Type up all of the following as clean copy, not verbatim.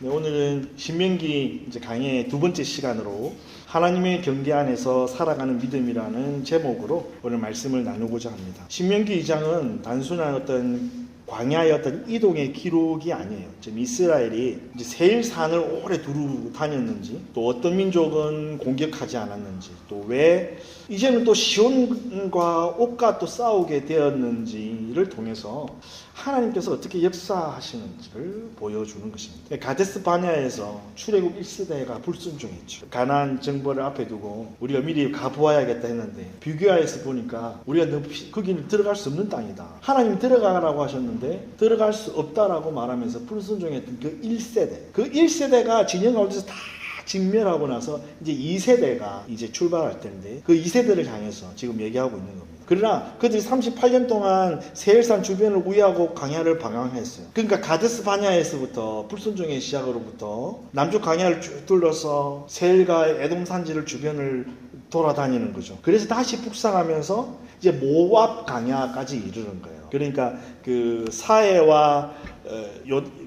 네, 오늘은 신명기 강의 두 번째 시간으로 하나님의 경계 안에서 살아가는 믿음이라는 제목으로 오늘 말씀을 나누고자 합니다. 신명기 2장은 단순한 어떤 광야의 어떤 이동의 기록이 아니에요. 지금 이스라엘이 이제 세일산을 오래 두루 다녔는지, 또 어떤 민족은 공격하지 않았는지, 또 왜 이제는 또 시온과 옥과 또 싸우게 되었는지를 통해서 하나님께서 어떻게 역사하시는지를 보여주는 것입니다. 가데스 바네아에서 출애굽 1세대가 불순종했죠. 가나안 정벌을 앞에 두고 우리가 미리 가보아야겠다 했는데 비교하여서 보니까 우리가 거기는 들어갈 수 없는 땅이다. 하나님 들어가라고 하셨는데 들어갈 수 없다라고 말하면서 불순종했던 그 1세대. 그 1세대가 진영 가운데서 다 진멸하고 나서 이제 2세대가 이제 출발할 텐데 그 2세대를 향해서 지금 얘기하고 있는 겁니다. 그러나 그들이 38년 동안 세일산 주변을 우회하고 광야를 방황했어요. 그러니까 가데스 바네아에서부터 불순종의 시작으로부터 남쪽 광야를 쭉 둘러서 세일과 에돔 산지를 주변을 돌아다니는 거죠. 그래서 다시 북상하면서 이제 모압 광야까지 이르는 거예요. 그러니까 그 사해와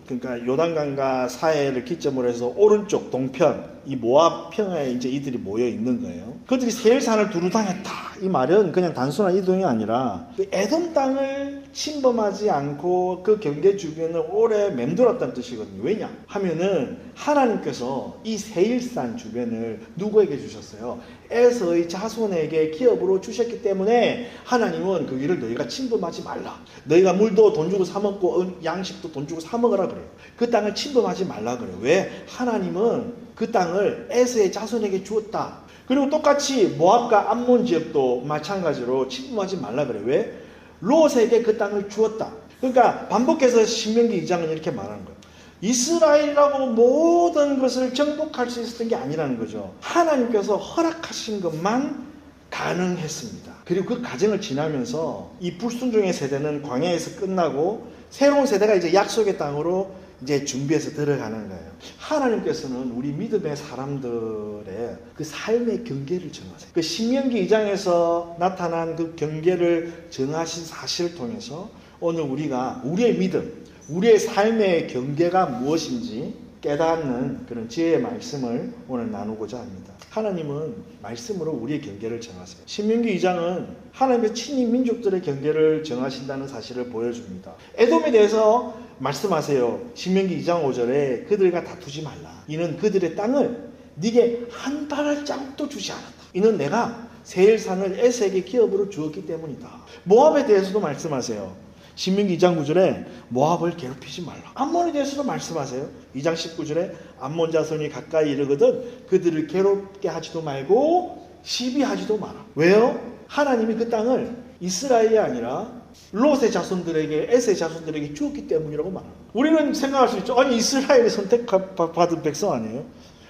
그러니까 요단강과 사해를 기점으로 해서 오른쪽 동편 이 모압 평야에 이제 이들이 모여 있는 거예요. 그들이 세일산을 두루 다녔다. 이 말은 그냥 단순한 이동이 아니라 그 에돔 땅을 침범하지 않고 그 경계 주변을 오래 맴돌았다는 뜻이거든요. 왜냐 하면은 하나님께서 이 세일산 주변을 누구에게 주셨어요? 에서의 자손에게 기업으로 주셨기 때문에 하나님은 그 길을 너희가 침범하지 말라. 너희가 물도 돈 주고 사 먹고 양식도 돈 주고 사 먹으라 그래요. 그 땅을 침범하지 말라 그래요. 왜? 하나님은 그 땅을 에서의 자손에게 주었다. 그리고 똑같이 모압과 암몬 지역도 마찬가지로 침범하지 말라 그래요. 왜? 롯에게 그 땅을 주었다. 그러니까 반복해서 신명기 2장은 이렇게 말하는 거예요. 이스라엘이라고 모든 것을 정복할 수 있었던 게 아니라는 거죠. 하나님께서 허락하신 것만 가능했습니다. 그리고 그 과정을 지나면서 이 불순종의 세대는 광야에서 끝나고 새로운 세대가 이제 약속의 땅으로 이제 준비해서 들어가는 거예요. 하나님께서는 우리 믿음의 사람들의 그 삶의 경계를 정하세요. 그 신명기 2장에서 나타난 그 경계를 정하신 사실을 통해서 오늘 우리가 우리의 믿음, 우리의 삶의 경계가 무엇인지 깨닫는 그런 지혜의 말씀을 오늘 나누고자 합니다. 하나님은 말씀으로 우리의 경계를 정하세요. 신명기 2장은 하나님의 친히 민족들의 경계를 정하신다는 사실을 보여줍니다. 에돔에 대해서 말씀하세요. 신명기 2장 5절에 그들과 다투지 말라. 이는 그들의 땅을 네게 한 발짝도 주지 않았다. 이는 내가 세일산을 에서에게 기업으로 주었기 때문이다. 모압에 대해서도 말씀하세요. 신명기 2장 9절에 모압을 괴롭히지 말라. 암몬에 대해서도 말씀하세요. 2장 19절에 암몬 자손이 가까이 이르거든 그들을 괴롭게 하지도 말고 시비하지도 마라. 왜요? 하나님이 그 땅을 이스라엘이 아니라 롯의 자손들에게 에서의 자손들에게 주었기 때문이라고 말합니다. 우리는 생각할 수 있죠. 아니 이스라엘이 선택받은 백성 아니에요?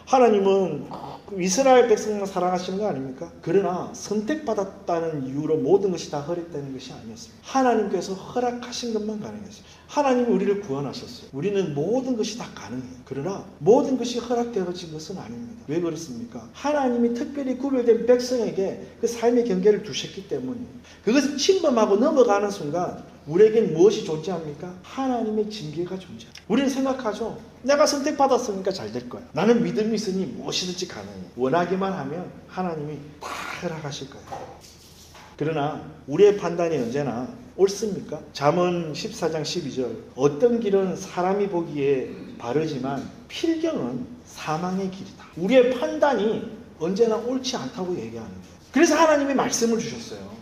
하나님은 이스라엘 백성만 사랑하시는 거 아닙니까? 그러나 선택받았다는 이유로 모든 것이 다 허락되는 것이 아니었습니다. 하나님께서 허락하신 것만 가능했어요. 하나님이 우리를 구원하셨어요. 우리는 모든 것이 다 가능해요. 그러나 모든 것이 허락되어진 것은 아닙니다. 왜 그렇습니까? 하나님이 특별히 구별된 백성에게 그 삶의 경계를 두셨기 때문이에요. 그것을 침범하고 넘어가는 순간 우리에겐 무엇이 존재합니까? 하나님의 징계가 존재합니다. 우리는 생각하죠. 내가 선택받았으니까 잘 될 거야. 나는 믿음이 있으니 무엇이든지 가능해. 원하기만 하면 하나님이 다 허락하실 거예요. 그러나 우리의 판단이 언제나 옳습니까? 잠언 14장 12절 어떤 길은 사람이 보기에 바르지만 필경은 사망의 길이다. 우리의 판단이 언제나 옳지 않다고 얘기하는 거예요. 그래서 하나님이 말씀을 주셨어요.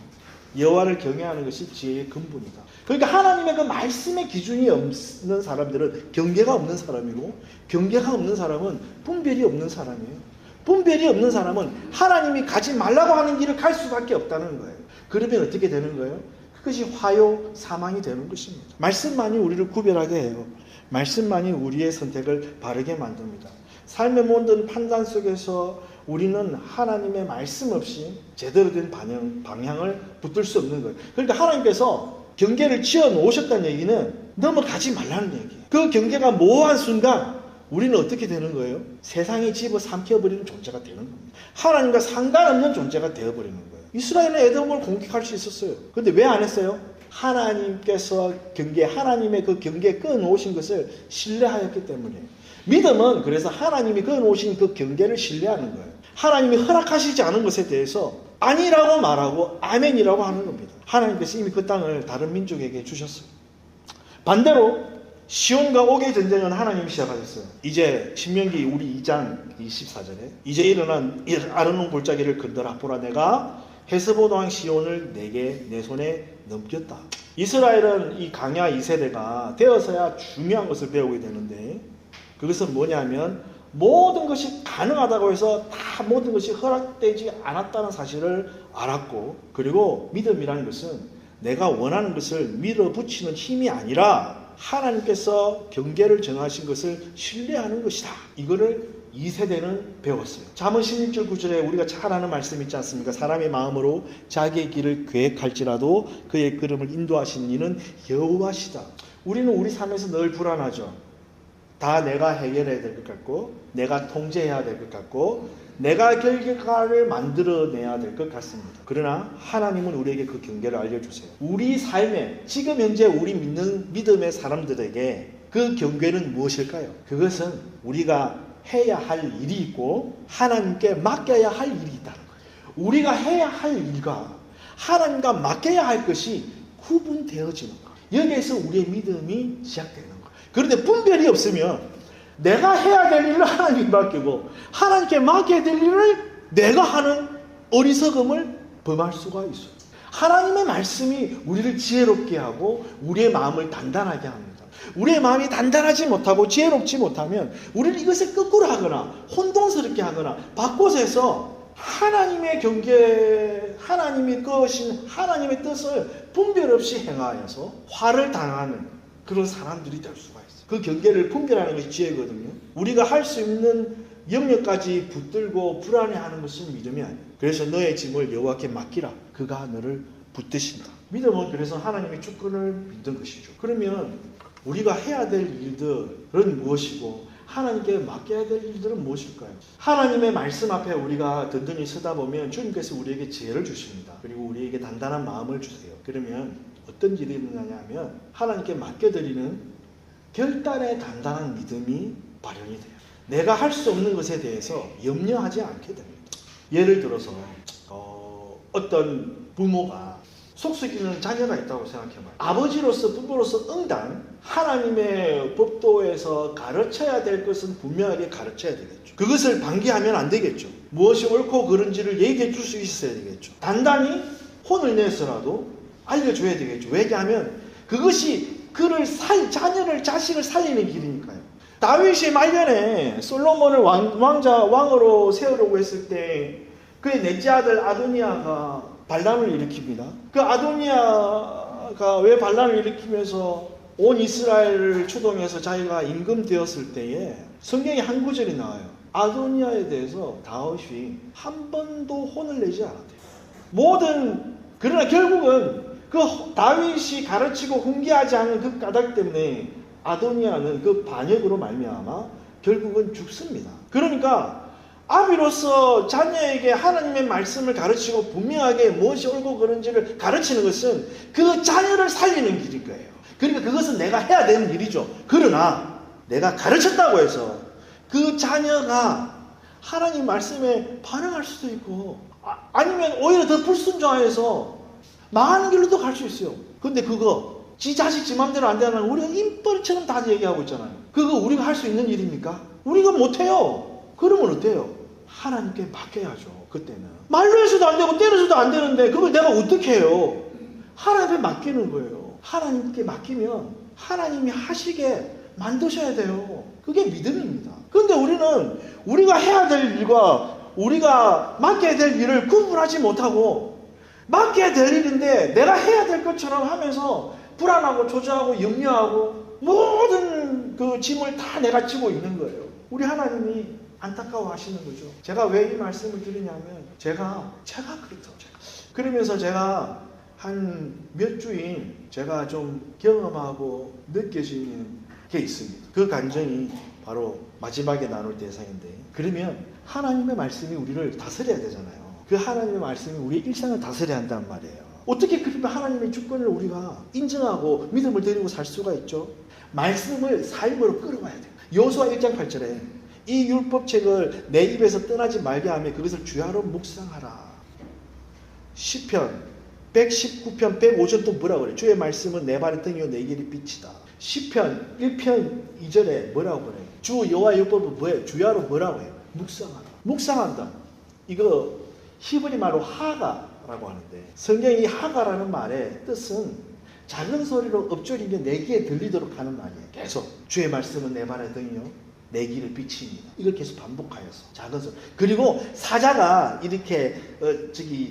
여호와를 경외하는 것이 지혜의 근본이다. 그러니까 하나님의 그 말씀의 기준이 없는 사람들은 경계가 없는 사람이고 경계가 없는 사람은 분별이 없는 사람이에요. 분별이 없는 사람은 하나님이 가지 말라고 하는 길을 갈 수밖에 없다는 거예요. 그러면 어떻게 되는 거예요? 그것이 화요 사망이 되는 것입니다. 말씀만이 우리를 구별하게 해요. 말씀만이 우리의 선택을 바르게 만듭니다. 삶의 모든 판단 속에서 우리는 하나님의 말씀 없이 제대로 된 방향을 붙들 수 없는 거예요. 그러니까 하나님께서 경계를 지어 놓으셨다는 얘기는 넘어가지 말라는 얘기예요. 그 경계가 모호한 순간 우리는 어떻게 되는 거예요? 세상이 집어삼켜버리는 존재가 되는 겁니다. 하나님과 상관없는 존재가 되어버리는 거예요. 이스라엘은 에돔을 공격할 수 있었어요. 그런데 왜 안 했어요? 하나님께서 하나님의 그 경계에 끊어놓으신 것을 신뢰하였기 때문에 믿음은 그래서 하나님이 그어놓으신 그 경계를 신뢰하는 거예요. 하나님이 허락하시지 않은 것에 대해서 아니라고 말하고 아멘이라고 하는 겁니다. 하나님께서 이미 그 땅을 다른 민족에게 주셨어요. 반대로 시온과 옥의 전쟁은 하나님이 시작하셨어요. 이제 신명기 우리 2장 24절에 이제 일어난 아르논 골짜기를 건너라. 보라, 내가 헤스본 왕 시온을 내 손에 넘겼다. 이스라엘은 이 강야 2세대가 되어서야 중요한 것을 배우게 되는데, 그것은 뭐냐면 모든 것이 가능하다고 해서 다 모든 것이 허락되지 않았다는 사실을 알았고, 그리고 믿음이라는 것은 내가 원하는 것을 밀어붙이는 힘이 아니라 하나님께서 경계를 정하신 것을 신뢰하는 것이다. 이거를 2세대는 배웠어요. 잠언 16절 9절에 우리가 잘 아는 말씀 있지 않습니까? 사람의 마음으로 자기의 길을 계획할지라도 그의 걸음을 인도하시는 이는 여호와시다. 우리는 우리 삶에서 늘 불안하죠. 다 내가 해결해야 될 것 같고, 내가 통제해야 될 것 같고, 내가 결과를 만들어내야 될 것 같습니다. 그러나 하나님은 우리에게 그 경계를 알려주세요. 우리 삶에 지금 현재 우리 믿는 믿음의 사람들에게 그 경계는 무엇일까요? 그것은 우리가 해야 할 일이 있고 하나님께 맡겨야 할 일이 있다는 거예요. 우리가 해야 할 일과 하나님과 맡겨야 할 것이 구분되어지는 거예요. 여기에서 우리의 믿음이 시작되는 거예요. 그런데 분별이 없으면 내가 해야 될 일을 하나님께 맡기고 하나님께 맡겨야 될 일을 내가 하는 어리석음을 범할 수가 있어요. 하나님의 말씀이 우리를 지혜롭게 하고 우리의 마음을 단단하게 합니다. 우리의 마음이 단단하지 못하고 지혜롭지 못하면 우리는 이것을 거꾸로 하거나 혼동스럽게 하거나 바꿔서 해서 하나님의 경계, 하나님이 거신 하나님의 뜻을 분별 없이 행하여서 화를 당하는 그런 사람들이 될 수가 있어요. 그 경계를 분별하는 것이 지혜거든요. 우리가 할 수 있는 영역까지 붙들고 불안해하는 것은 믿음이 아니에요. 그래서 너의 짐을 여호와께 맡기라. 그가 너를 붙드신다. 믿음은 그래서 하나님의 주권을 믿는 것이죠. 그러면 우리가 해야 될 일들은 무엇이고 하나님께 맡겨야 될 일들은 무엇일까요? 하나님의 말씀 앞에 우리가 든든히 서다 보면 주님께서 우리에게 지혜를 주십니다. 그리고 우리에게 단단한 마음을 주세요. 그러면 어떤 일이 일어나냐면 하나님께 맡겨드리는 결단의 단단한 믿음이 발현이 돼요. 내가 할 수 없는 것에 대해서 염려하지 않게 됩니다. 예를 들어서 어떤 부모가 속썩이는 자녀가 있다고 생각해봐요. 아버지로서 부모로서 응당 하나님의 법도에서 가르쳐야 될 것은 분명하게 가르쳐야 되겠죠. 그것을 방기하면 안 되겠죠. 무엇이 옳고 그른지를 얘기해 줄 수 있어야 되겠죠. 단단히 혼을 내서라도 알려줘야 되겠죠. 왜냐하면 그것이 자식을 살리는 길이니까요. 다윗이 말년에 솔로몬을 왕으로 세우려고 했을 때 그의 넷째 아들 아도니아가 반란을 일으킵니다. 그 아도니아가 왜 반란을 일으키면서 온 이스라엘을 추동해서 자기가 임금되었을 때에 성경에 한 구절이 나와요. 아도니아에 대해서 다윗이 한 번도 혼을 내지 않았대요. 그러나 결국은 그 다윗이 가르치고 훈계하지 않은 그 까닭 때문에 아도니아는 그 반역으로 말미암아 결국은 죽습니다. 그러니까 아비로서 자녀에게 하나님의 말씀을 가르치고 분명하게 무엇이 옳고 그른지를 가르치는 것은 그 자녀를 살리는 길일 거예요. 그러니까 그것은 내가 해야 되는 일이죠. 그러나 내가 가르쳤다고 해서 그 자녀가 하나님 말씀에 반응할 수도 있고 아니면 오히려 더 불순종해서 망하는 길로도 갈 수 있어요. 근데 그거 지 자식 지 맘대로 안 되는 우리가 인벌처럼 다 얘기하고 있잖아요. 그거 우리가 할 수 있는 일입니까? 우리가 못해요. 그러면 어때요? 하나님께 맡겨야죠. 그때는 말로 해서도 안 되고 때려서도 안 되는데 그걸 내가 어떻게 해요? 하나님께 맡기는 거예요. 하나님께 맡기면 하나님이 하시게 만드셔야 돼요. 그게 믿음입니다. 그런데 우리는 우리가 해야 될 일과 우리가 맡겨야 될 일을 구분하지 못하고 맡겨야 될 일인데 내가 해야 될 것처럼 하면서 불안하고 조절하고 염려하고 모든 그 짐을 다 내가 지고 있는 거예요. 우리 하나님이 안타까워하시는 거죠. 제가 왜 이 말씀을 드리냐면 제가 그렇죠. 그러면서 제가 한 몇 주인 제가 좀 경험하고 느껴지는 게 있습니다. 그 감정이 바로 마지막에 나눌 대상인데, 그러면 하나님의 말씀이 우리를 다스려야 되잖아요. 그 하나님의 말씀이 우리의 일상을 다스려야 한단 말이에요. 어떻게 그러면 하나님의 주권을 우리가 인정하고 믿음을 드리고 살 수가 있죠? 말씀을 삶으로 끌어와야 돼요. 여호수아 1장 8절에 이 율법책을 내 입에서 떠나지 말게 하며 그것을 주야로 묵상하라. 시편 119편 105절 또 뭐라고 그래? 주의 말씀은 내 발의 등이요 내 길의 빛이다. 시편 1편 2절에 뭐라고 그래? 주 여호와의 율법은 뭐예요? 주야로 뭐라고 해요? 묵상하라. 묵상한다. 이거 히브리 말로 하가라고 하는데, 성경이 하가라는 말의 뜻은 작은 소리로 읊조리며 내 귀에 들리도록 하는 말이에요. 계속 주의 말씀은 내 발의 등이요 내 길의 빛입니다. 이걸 계속 반복하여서 작은 소리. 그리고 사자가 이렇게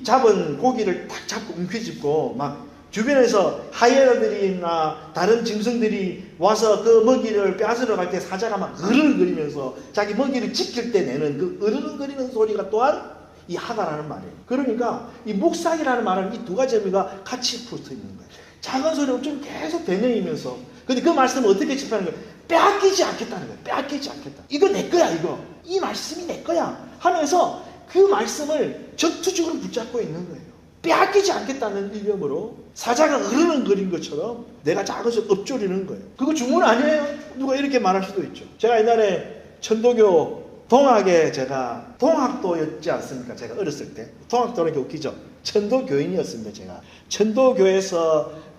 잡은 고기를 딱 잡고 움켜쥐고 막 주변에서 하이에나들이나 다른 짐승들이 와서 그 먹이를 빼앗으러 갈 때 사자가 막 으르렁거리면서 자기 먹이를 지킬 때 내는 그 으르렁거리는 소리가 또한 이 하가라는 말이에요. 그러니까 이 묵상이라는 말은 이 두 가지 의미가 같이 붙어 있는 거예요. 작은 소리로 좀 계속 되뇌이면서, 근데 그 말씀을 어떻게 집하는 거예요? 빼앗기지 않겠다는 거예요. 빼앗기지 않겠다. 이거 내 거야, 이거. 이 말씀이 내 거야 하면서 그 말씀을 전투적으로 붙잡고 있는 거예요. 빼앗기지 않겠다는 일념으로 사자가 으르렁거린 것처럼 내가 작은 소리 읊조리는 거예요. 그거 주문 아니에요? 누가 이렇게 말할 수도 있죠. 제가 옛날에 천도교 동학에 제가 동학도였지 않습니까? 제가 어렸을 때. 동학도는 웃기죠. 천도교인이었습니다. 제가 천도교에서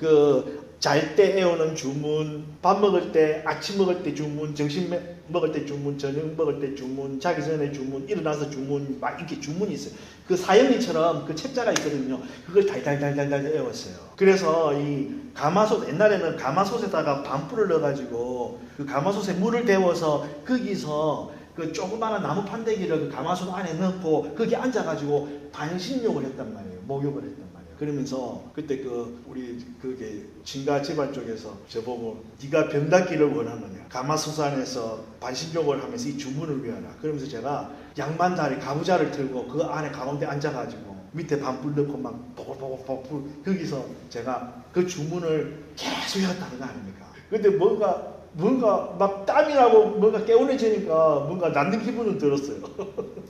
잘 때 애우는 주문, 밥 먹을 때, 아침 먹을 때 주문, 점심 먹을 때 주문, 저녁 먹을 때 주문, 자기 전에 주문, 일어나서 주문, 막 이렇게 주문이 있어요. 그 사연이처럼 그 책자가 있거든요. 그걸 달달달달달 외웠어요. 그래서 이 가마솥, 옛날에는 가마솥에다가 반불을 넣어가지고 그 가마솥에 물을 데워서 거기서 그 조그마한 나무 판대기를 그 가마솥 안에 넣고 거기 앉아가지고 반신욕을 했단 말이에요. 목욕을 했단 말이에요. 그러면서 그때 우리 그게 진가 집안 쪽에서 저보고 네가 병 낫기를 원하느냐, 가마솥 안에서 반신욕을 하면서 이 주문을 외워라. 그러면서 제가 양반다리 가부좌를 들고 그 안에 가운데 앉아가지고 밑에 반불 넣고 막 보글보글 거기서 제가 그 주문을 계속 외웠다는 거 아닙니까? 근데 뭔가 막 땀이 나고 뭔가 개운해지니까 뭔가 낫는 기분은 들었어요.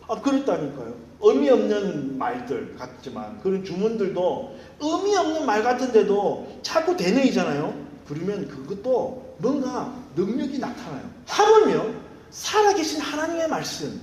아, 그렇다니까요. 의미 없는 말들 같지만 그런 주문들도 의미 없는 말 같은데도 자꾸 되뇌이잖아요. 그러면 그것도 뭔가 능력이 나타나요. 하물며 살아계신 하나님의 말씀,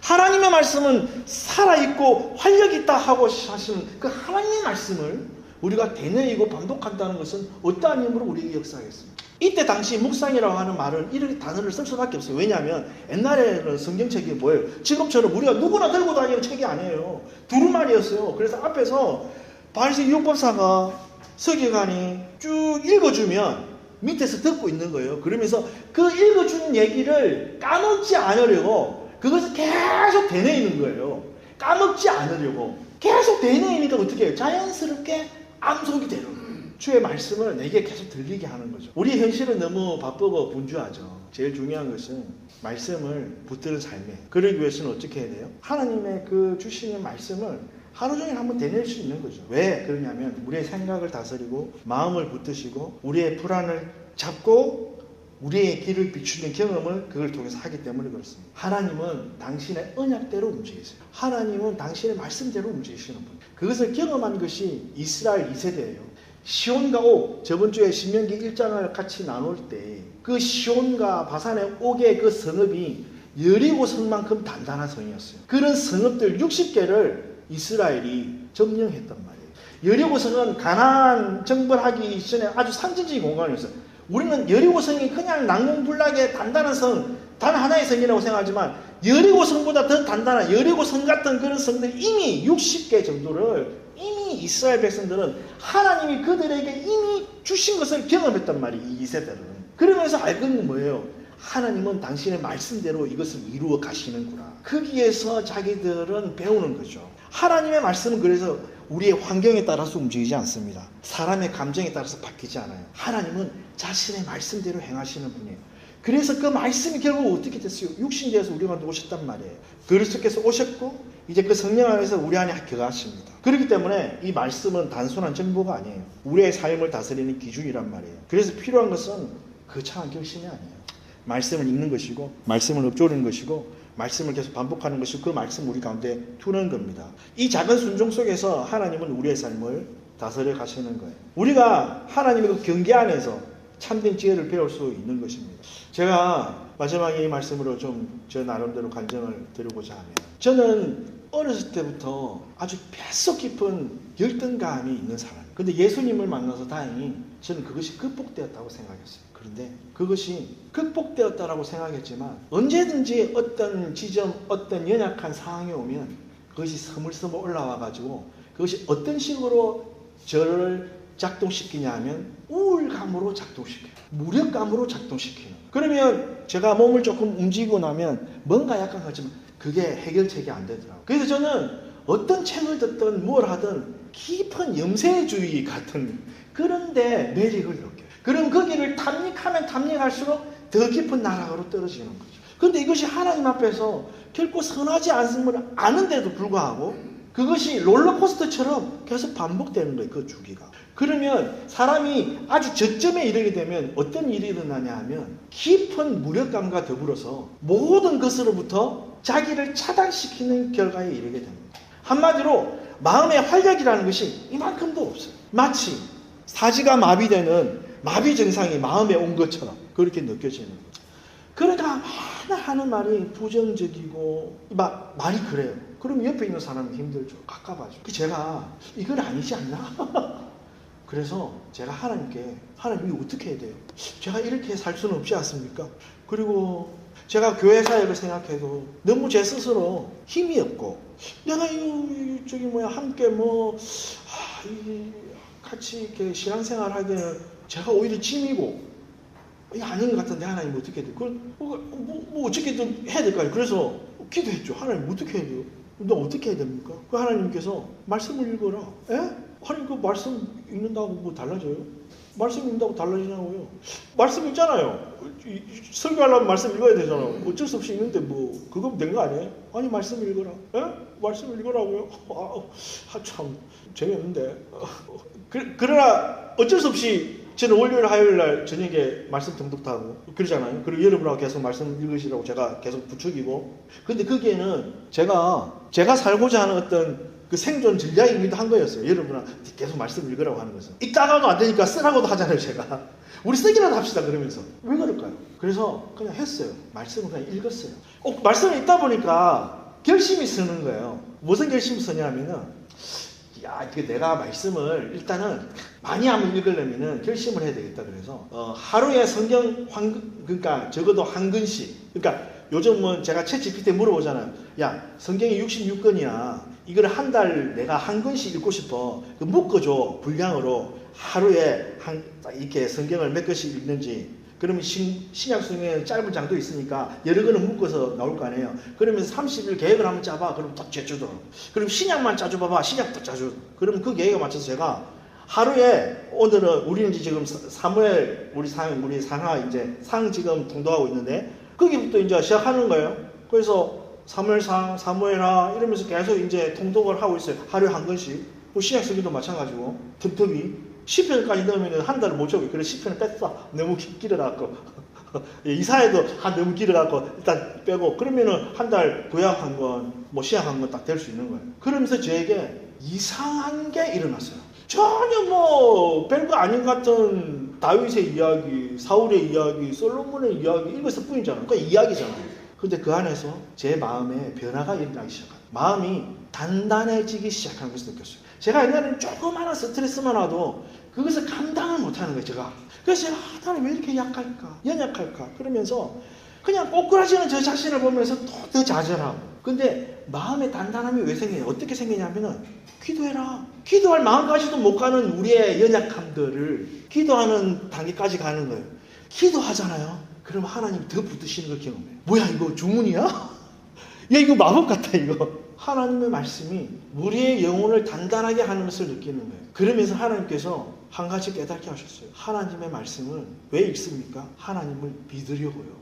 하나님의 말씀은 살아있고 활력있다 하고 하시는 그 하나님의 말씀을 우리가 되뇌이고 반복한다는 것은 어떠한 힘으로 우리에게 역사하겠습니까? 이때 당시 묵상이라고 하는 말은 이런 단어를 쓸 수밖에 없어요. 왜냐하면 옛날에는 성경책이 뭐예요? 지금처럼 우리가 누구나 들고 다니는 책이 아니에요. 두루마리였어요. 그래서 앞에서 바리새인 율법사가 서기관이 쭉 읽어주면 밑에서 듣고 있는 거예요. 그러면서 그 읽어준 얘기를 까먹지 않으려고 그것을 계속 되뇌이는 거예요. 까먹지 않으려고 계속 되뇌이니까 어떻게 해요? 자연스럽게 암속이 되는 거예요. 주의 말씀을 내게 계속 들리게 하는 거죠. 우리 현실은 너무 바쁘고 분주하죠. 제일 중요한 것은 말씀을 붙드는 삶이에요. 그러기 위해서는 어떻게 해야 돼요? 하나님의 그 주시는 말씀을 하루 종일 한번 되낼 수 있는 거죠. 왜 그러냐면 우리의 생각을 다스리고 마음을 붙드시고 우리의 불안을 잡고 우리의 길을 비추는 경험을 그걸 통해서 하기 때문에 그렇습니다. 하나님은 당신의 언약대로 움직이세요. 하나님은 당신의 말씀대로 움직이시는 분. 그것을 경험한 것이 이스라엘 2세대예요. 시온과 옥, 저번 주에 신명기 1장을 같이 나눌 때 그 시온과 바산의 옥의 그 성읍이 여리고 성만큼 단단한 성이었어요. 그런 성읍들 60개를 이스라엘이 점령했단 말이에요. 여리고 성은 가나안 정벌하기 전에 아주 상징적인 공간이었어요. 우리는 여리고 성이 그냥 난공불락의 단단한 성, 단 하나의 성이라고 생각하지만 여리고 성보다 더 단단한 여리고 성 같은 그런 성들이 이미 60개 정도를 이미 이스라엘 백성들은 하나님이 그들에게 이미 주신 것을 경험했단 말이에요. 이 2세대는. 그러면서 알고는 뭐예요? 하나님은 당신의 말씀대로 이것을 이루어 가시는구나. 거기에서 자기들은 배우는 거죠. 하나님의 말씀은 그래서 우리의 환경에 따라서 움직이지 않습니다. 사람의 감정에 따라서 바뀌지 않아요. 하나님은 자신의 말씀대로 행하시는 분이에요. 그래서 그 말씀이 결국 어떻게 됐어요? 육신되어서 우리 가운데 오셨단 말이에요. 그리스도께서 오셨고 이제 그 성령 안에서 우리 안에 거하십니다. 그렇기 때문에 이 말씀은 단순한 정보가 아니에요. 우리의 삶을 다스리는 기준이란 말이에요. 그래서 필요한 것은 거창한 결심이 아니에요. 말씀을 읽는 것이고 말씀을 읊조리는 것이고 말씀을 계속 반복하는 것이고 그 말씀 우리 가운데 투는 겁니다. 이 작은 순종 속에서 하나님은 우리의 삶을 다스려 가시는 거예요. 우리가 하나님의 그 경계 안에서 참된 지혜를 배울 수 있는 것입니다. 제가 마지막에 이 말씀으로 좀 저 나름대로 간증을 드리고자 하면, 저는 어렸을 때부터 아주 뱃속 깊은 열등감이 있는 사람이에요. 근데 예수님을 만나서 다행히 저는 그것이 극복되었다고 생각했어요. 그런데 그것이 극복되었다라고 생각했지만 언제든지 어떤 지점, 어떤 연약한 상황이 오면 그것이 스물스물 올라와가지고 그것이 어떤 식으로 저를 작동시키냐 하면 우울감으로 작동시켜요. 무력감으로 작동시키는. 그러면 제가 몸을 조금 움직이고 나면 뭔가 약간 하지만 그게 해결책이 안 되더라고요. 그래서 저는 어떤 책을 듣든 뭘 하든 깊은 염세주의 같은 그런 데 매력을 느껴요. 그럼 거기를 탐닉하면 탐닉할수록 더 깊은 나락으로 떨어지는 거죠. 그런데 이것이 하나님 앞에서 결코 선하지 않음을 아는데도 불구하고 그것이 롤러코스터처럼 계속 반복되는 거예요. 그 주기가. 그러면 사람이 아주 저점에 이르게 되면 어떤 일이 일어나냐 하면 깊은 무력감과 더불어서 모든 것으로부터 자기를 차단시키는 결과에 이르게 됩니다. 한마디로 마음의 활력이라는 것이 이만큼도 없어요. 마치 사지가 마비되는 마비 증상이 마음에 온 것처럼 그렇게 느껴지는 거죠. 그러다가 맨날 하는 말이 부정적이고 말이 그래요. 그럼 옆에 있는 사람은 힘들죠. 깝깝하죠. 제가 이건 아니지 않나? 그래서 제가 하나님께 하나님 이거 어떻게 해야 돼요? 제가 이렇게 살 수는 없지 않습니까? 그리고 제가 교회 사역을 생각해도 너무 제 스스로 힘이 없고 내가 함께 같이 이렇게 신앙생활 하기에는 제가 오히려 짐이고 이게 아닌 것 같은데 하나님 어떻게 해야 돼요? 그걸 어떻게든 해야 될까요? 그래서 기도했죠. 하나님 어떻게 해야 돼요? 너 어떻게 해야 됩니까? 그 하나님께서 말씀을 읽어라. 에? 하나님 그 말씀 읽는다고 뭐 달라져요? 말씀 읽는다고 달라지냐고요? 말씀 읽잖아요. 설교하려면 말씀 읽어야 되잖아요. 어쩔 수 없이 읽는데 그거면 된 거 아니에요? 아니 말씀 읽어라. 에? 말씀 읽으라고요? 참 재미없는데. 그러나 어쩔 수 없이 저는 월요일 화요일 날 저녁에 말씀 등독하고 그러잖아요. 그리고 여러분하고 계속 말씀 읽으시라고 제가 계속 부추기고. 근데 거기에는 제가 살고자 하는 어떤 그 생존 전략이기도 한 거였어요. 여러분한테 계속 말씀 읽으라고 하는 것은. 읽다가도 안 되니까 쓰라고도 하잖아요, 제가. 우리 쓰기라도 합시다, 그러면서. 왜 그럴까요? 그래서 그냥 했어요. 말씀을 그냥 읽었어요. 말씀을 읽다 보니까 결심이 서는 거예요. 무슨 결심이 서냐면은, 이게 내가 말씀을 일단은 많이 한번 읽으려면은 결심을 해야 되겠다. 그래서, 하루에 성경 그러니까 적어도 한 권씩. 그러니까 요즘은 제가 챗GPT에 물어보잖아요. 야, 성경이 66권이야. 이걸 한 달 내가 한 권씩 읽고 싶어. 묶어줘. 분량으로. 하루에 이렇게 성경을 몇 권씩 읽는지. 그러면 신약 성경에는 짧은 장도 있으니까 여러 권을 묶어서 나올 거 아니에요. 그러면 30일 계획을 한번 짜봐. 그럼 딱 짜주더라고. 그럼 신약만 짜줘봐봐. 신약도 짜줘. 그러면 그 계획에 맞춰서 제가 하루에 오늘은 우리는 지금 사무엘 우리 상하 이제 상 지금 통도하고 있는데 거기부터 이제 시작하는 거예요. 그래서 사무엘상, 사무엘하 이러면서 계속 이제 통독을 하고 있어요. 하루에 한 권씩. 신약 성경도 마찬가지고 틈틈이 10편까지 넣으면 한 달을 못 채우고 그래 10편을 뺐어. 너무 길어갖고 이사회도 너무 길어갖고 일단 빼고 그러면은 한 달 구약 한 권, 신약 한 권 딱 될 수 있는 거예요. 그러면서 저에게 이상한 게 일어났어요. 전혀 별거 아닌 것 같은 다윗의 이야기, 사울의 이야기, 솔로몬의 이야기 이것을 뿐이잖아요. 그 이야기잖아요. 근데 그 안에서 제 마음에 변화가 일어나기 시작합니다. 마음이 단단해지기 시작하는 것을 느꼈어요. 제가 옛날에는 조그마한 스트레스만 와도 그것을 감당을 못하는 거예요, 제가. 그래서 제가 나는 왜 이렇게 약할까? 연약할까? 그러면서 그냥 꼬꾸라지는 저 자신을 보면서 또 더 좌절하고. 근데 마음의 단단함이 왜 생기냐? 어떻게 생기냐면은 기도해라. 기도할 마음까지도 못 가는 우리의 연약함들을 기도하는 단계까지 가는 거예요. 기도하잖아요. 그럼 하나님 더 붙으시는 걸 경험해요. 뭐야 이거 주문이야? 야 이거 마법 같아 이거. 하나님의 말씀이 우리의 영혼을 단단하게 하는 것을 느끼는 거예요. 그러면서 하나님께서 한 가지 깨닫게 하셨어요. 하나님의 말씀을 왜 읽습니까? 하나님을 믿으려고요.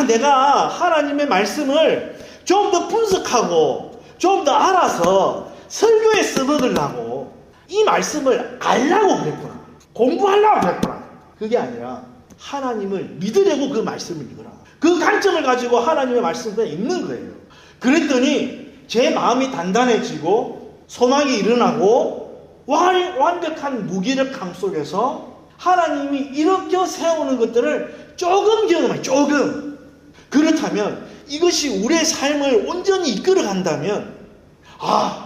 내가 하나님의 말씀을 좀 더 분석하고 좀 더 알아서 설교에 써먹으려고 이 말씀을 알라고 그랬구나. 공부하려고 그랬구나. 그게 아니라 하나님을 믿으려고 그 말씀을 읽으라. 그 관점을 가지고 하나님의 말씀을 읽는 거예요. 그랬더니 제 마음이 단단해지고 소망이 일어나고 완벽한 무기력함 속에서 하나님이 일으켜 세우는 것들을 조금 경험해, 조금. 그렇다면 이것이 우리의 삶을 온전히 이끌어 간다면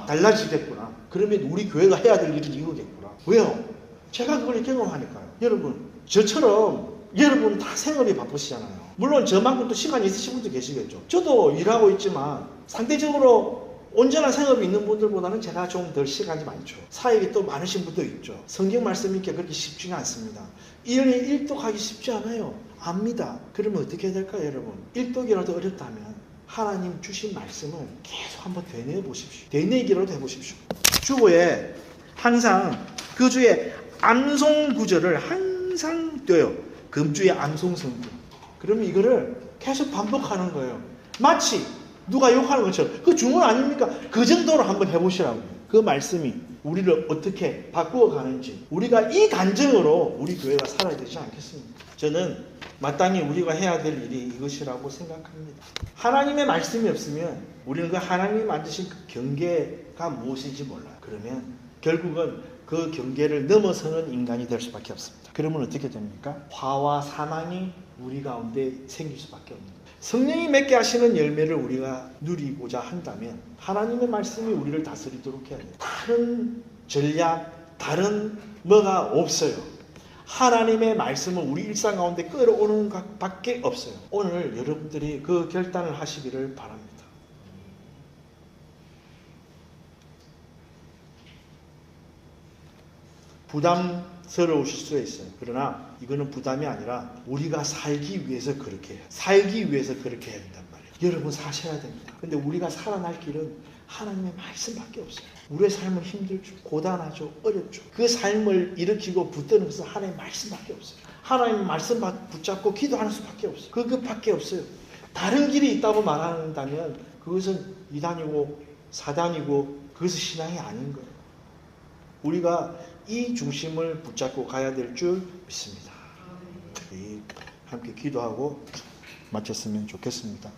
달라지겠구나. 그러면 우리 교회가 해야 될 일은 이거겠구나. 왜요? 제가 그걸 경험하니까요. 여러분, 저처럼 여러분 다 생업이 바쁘시잖아요. 물론 저만큼 또 시간이 있으신 분도 계시겠죠. 저도 일하고 있지만 상대적으로 온전한 생업이 있는 분들보다는 제가 좀 덜 시간이 많죠. 사역이 또 많으신 분도 있죠. 성경 말씀 읽기가 그렇게 쉽지가 않습니다. 1년에 1독하기 쉽지 않아요. 압니다. 그러면 어떻게 해야 될까요, 여러분? 1독이라도 어렵다면 하나님 주신 말씀을 계속 한번 되뇌어 보십시오. 되뇌기라도 해보십시오. 주보에 항상 그 주에 암송 구절을 항상 떼요. 금주의 암송 성경. 그러면 이거를 계속 반복하는 거예요. 마치 누가 욕하는 것처럼. 그 주문 아닙니까? 그 정도로 한번 해보시라고요. 그 말씀이 우리를 어떻게 바꾸어 가는지, 우리가 이 간증으로 우리 교회가 살아야 되지 않겠습니까? 저는 마땅히 우리가 해야 될 일이 이것이라고 생각합니다. 하나님의 말씀이 없으면 우리는 그 하나님이 만드신 그 경계가 무엇인지 몰라요. 그러면 결국은 그 경계를 넘어서는 인간이 될 수밖에 없습니다. 그러면 어떻게 됩니까? 화와 사망이 우리 가운데 생길 수밖에 없는 거예요. 성령이 맺게 하시는 열매를 우리가 누리고자 한다면 하나님의 말씀이 우리를 다스리도록 해야 돼요. 다른 전략, 다른 뭐가 없어요. 하나님의 말씀은 우리 일상 가운데 끌어오는 것밖에 없어요. 오늘 여러분들이 그 결단을 하시기를 바랍니다. 부담스러우실 수 있어요. 그러나 이거는 부담이 아니라 우리가 살기 위해서 그렇게 해요. 살기 위해서 그렇게 해야 된단 말이에요. 여러분 사셔야 됩니다. 근데 우리가 살아날 길은 하나님의 말씀밖에 없어요. 우리의 삶은 힘들죠. 고단하죠. 어렵죠. 그 삶을 일으키고 붙드는 것은 하나님의 말씀밖에 없어요. 하나님의 말씀 붙잡고 기도하는 수밖에 없어요. 그것밖에 없어요. 다른 길이 있다고 말한다면 그것은 이단이고 사단이고 그것은 신앙이 아닌 거예요. 우리가 이 중심을 붙잡고 가야 될 줄 믿습니다. 함께 기도하고 마쳤으면 좋겠습니다.